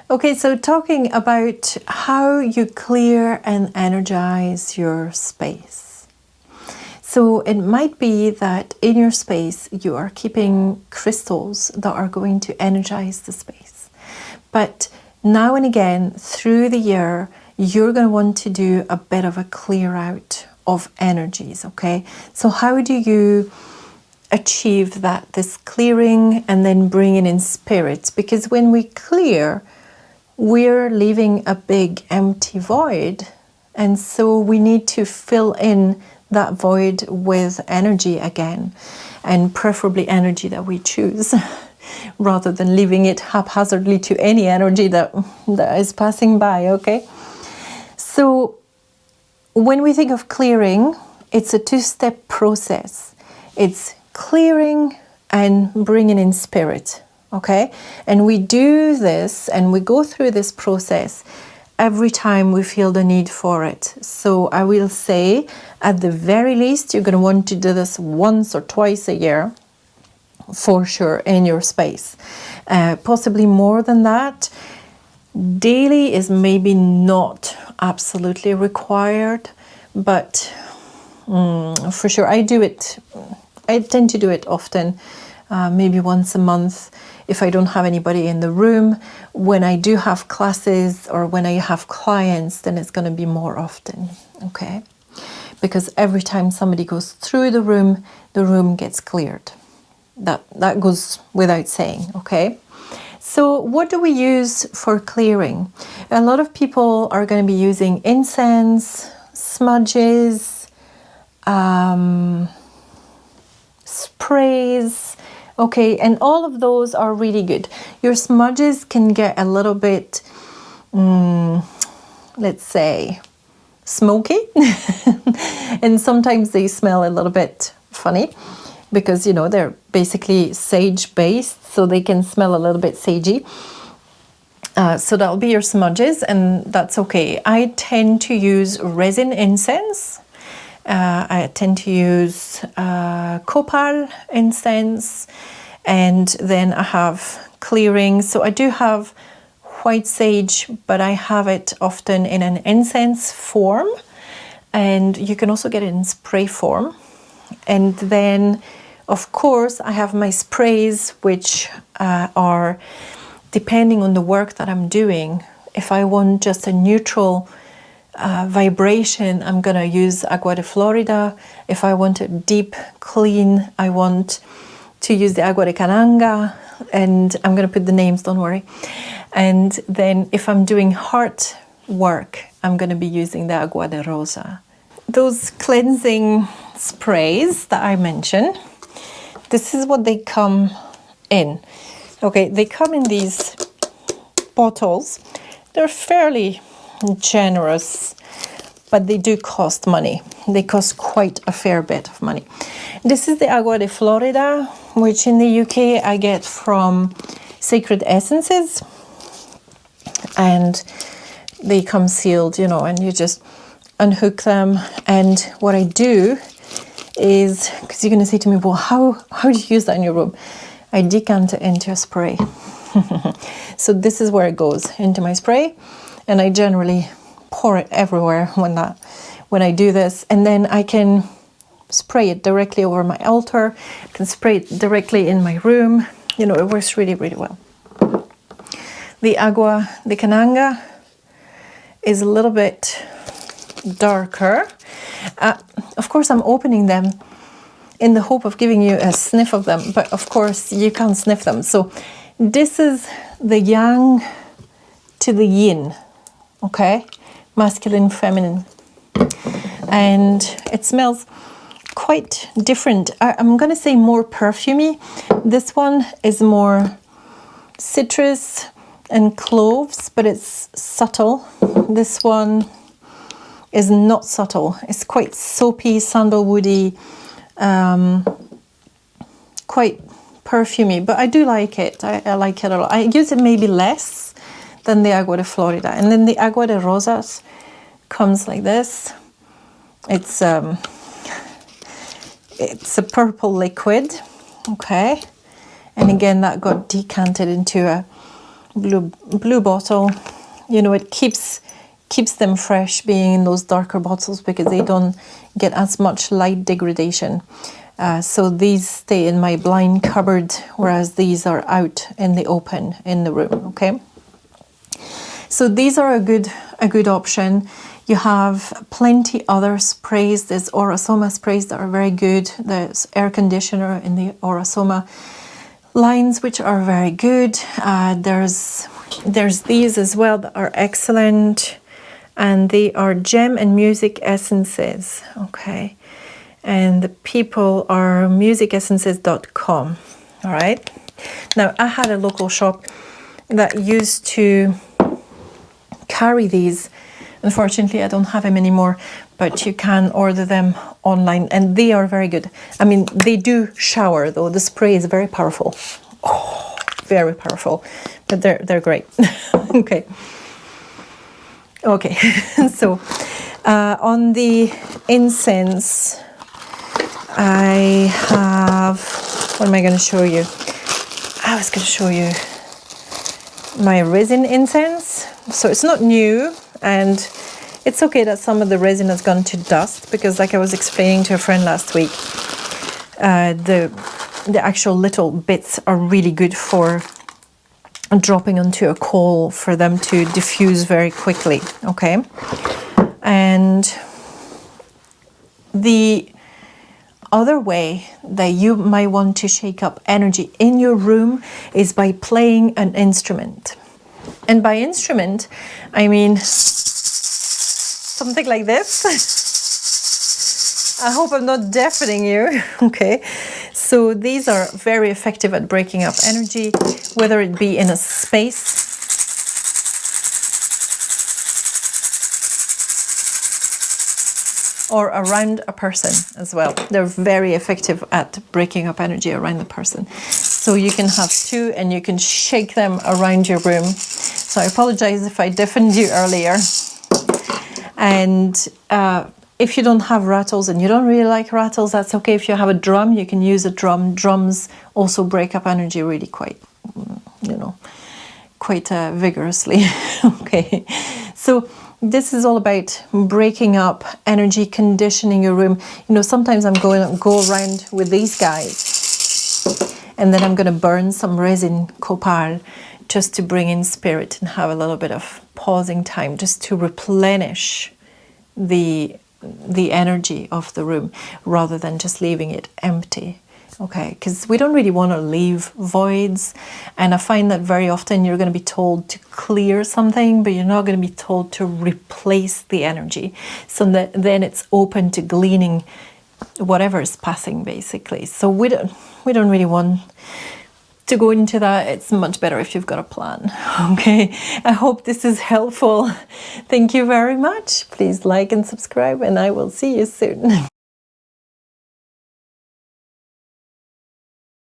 Okay, so talking about how you clear and energize your space. So it might be that in your space you are keeping crystals that are going to energize the space. But now and again through the year, you're going to want to do a bit of a clear out of energies, okay? So how do you achieve that, this clearing and then bringing in spirits? Because when we clear, we're leaving a big empty void, and so we need to fill in that void with energy again, and preferably energy that we choose rather than leaving it haphazardly to any energy that is passing by, okay? So when we think of clearing, it's a two-step process. It's clearing and bringing in spirit, okay? And we do this and we go through this process every time we feel the need for it. So I will say, at the very least, you're going to want to do this once or twice a year, for sure, in your space. Possibly more than that. Daily is maybe not absolutely required, but for sure I do it. I tend to do it often, maybe once a month if I don't have anybody in the room. When I do have classes or when I have clients, then it's going to be more often, okay? Because every time somebody goes through the room gets cleared. That goes without saying, okay? So what do we use for clearing? A lot of people are going to be using incense, smudges, sprays, okay, and all of those are really good. Your smudges can get a little bit, let's say, smoky, and sometimes they smell a little bit funny, because, you know, they're basically sage based, so they can smell a little bit sagey. So that'll be your smudges, and that's okay. I tend to use resin incense. I tend to use copal incense, and then I have clearing. So I do have white sage, but I have it often in an incense form, and you can also get it in spray form. And then, of course, I have my sprays, which are depending on the work that I'm doing. If I want just a neutral vibration, I'm going to use Agua de Florida. If I want a deep clean, I want to use the Agua de Cananga, and I'm going to put the names, don't worry. And then if I'm doing heart work, I'm going to be using the Agua de Rosa. Those cleansing sprays that I mentioned, this is what they come in. Okay, they come in these bottles. They're fairly generous, but they do cost money. They cost quite a fair bit of money. This is the Agua de Florida, which in the UK I get from Sacred Essences, and they come sealed, you know, and you just unhook them. And what I do is, because you're going to say to me, well, how do you use that in your room? I decant it into a spray. So this is where it goes, into my spray, and I generally pour it everywhere when I do this. And then I can spray it directly over my altar. I can spray it directly in my room. You know, it works really, really well. The Agua de Cananga is a little bit darker. Of course, I'm opening them in the hope of giving you a sniff of them, but of course you can't sniff them. So this is the yang to the yin, okay? Masculine, feminine. And it smells quite different. I'm going to say more perfumey. This one is more citrus and cloves, but it's subtle. This one is not subtle. It's quite soapy, sandalwoody, quite perfumey, but I do like it. I like it a lot. I use it maybe less than the Agua de Florida. And then the Agua de Rosas comes like this. It's a purple liquid, okay? And again, that got decanted into a blue bottle. You know, it keeps them fresh being in those darker bottles because they don't get as much light degradation. So these stay in my blind cupboard, whereas these are out in the open in the room. Okay, so these are a good option. You have plenty other sprays. There's Aurasoma sprays that are very good. There's air conditioner in the Aurasoma lines, which are very good. There's these as well that are excellent, and they are gem and music essences. Okay, and the people are musicessences.com. All right. Now, I had a local shop that used to carry these. Unfortunately, I don't have them anymore, but you can order them online, and they are very good. I mean, they do shower, though. The spray is very powerful. Oh, very powerful, but they're great. Okay. So on the incense, I have, what am I going to show you? I was going to show you my resin incense. So it's not new, and it's okay that some of the resin has gone to dust, because like I was explaining to a friend last week, the actual little bits are really good for dropping onto a coal for them to diffuse very quickly. Okay, and the other way that you might want to shake up energy in your room is by playing an instrument. And by instrument, I mean something like this. I hope I'm not deafening you. Okay, so these are very effective at breaking up energy, whether it be in a space or around a person as well. They're very effective at breaking up energy around the person. So you can have two and you can shake them around your room. So I apologize if I deafened you earlier. And if you don't have rattles and you don't really like rattles, that's okay. If you have a drum, you can use a drum. Drums also break up energy really quite vigorously. Okay, so this is all about breaking up energy, conditioning your room. You know, sometimes I'm going to go around with these guys, and then I'm going to burn some resin copal just to bring in spirit and have a little bit of pausing time, just to replenish the energy of the room rather than just leaving it empty. Okay, because we don't really want to leave voids, and I find that very often you're going to be told to clear something, but you're not going to be told to replace the energy, so that then it's open to gleaning whatever is passing, basically. So we don't really want to go into that. It's much better if you've got a plan. Okay, I hope this is helpful. Thank you very much. Please like and subscribe, and I will see you soon.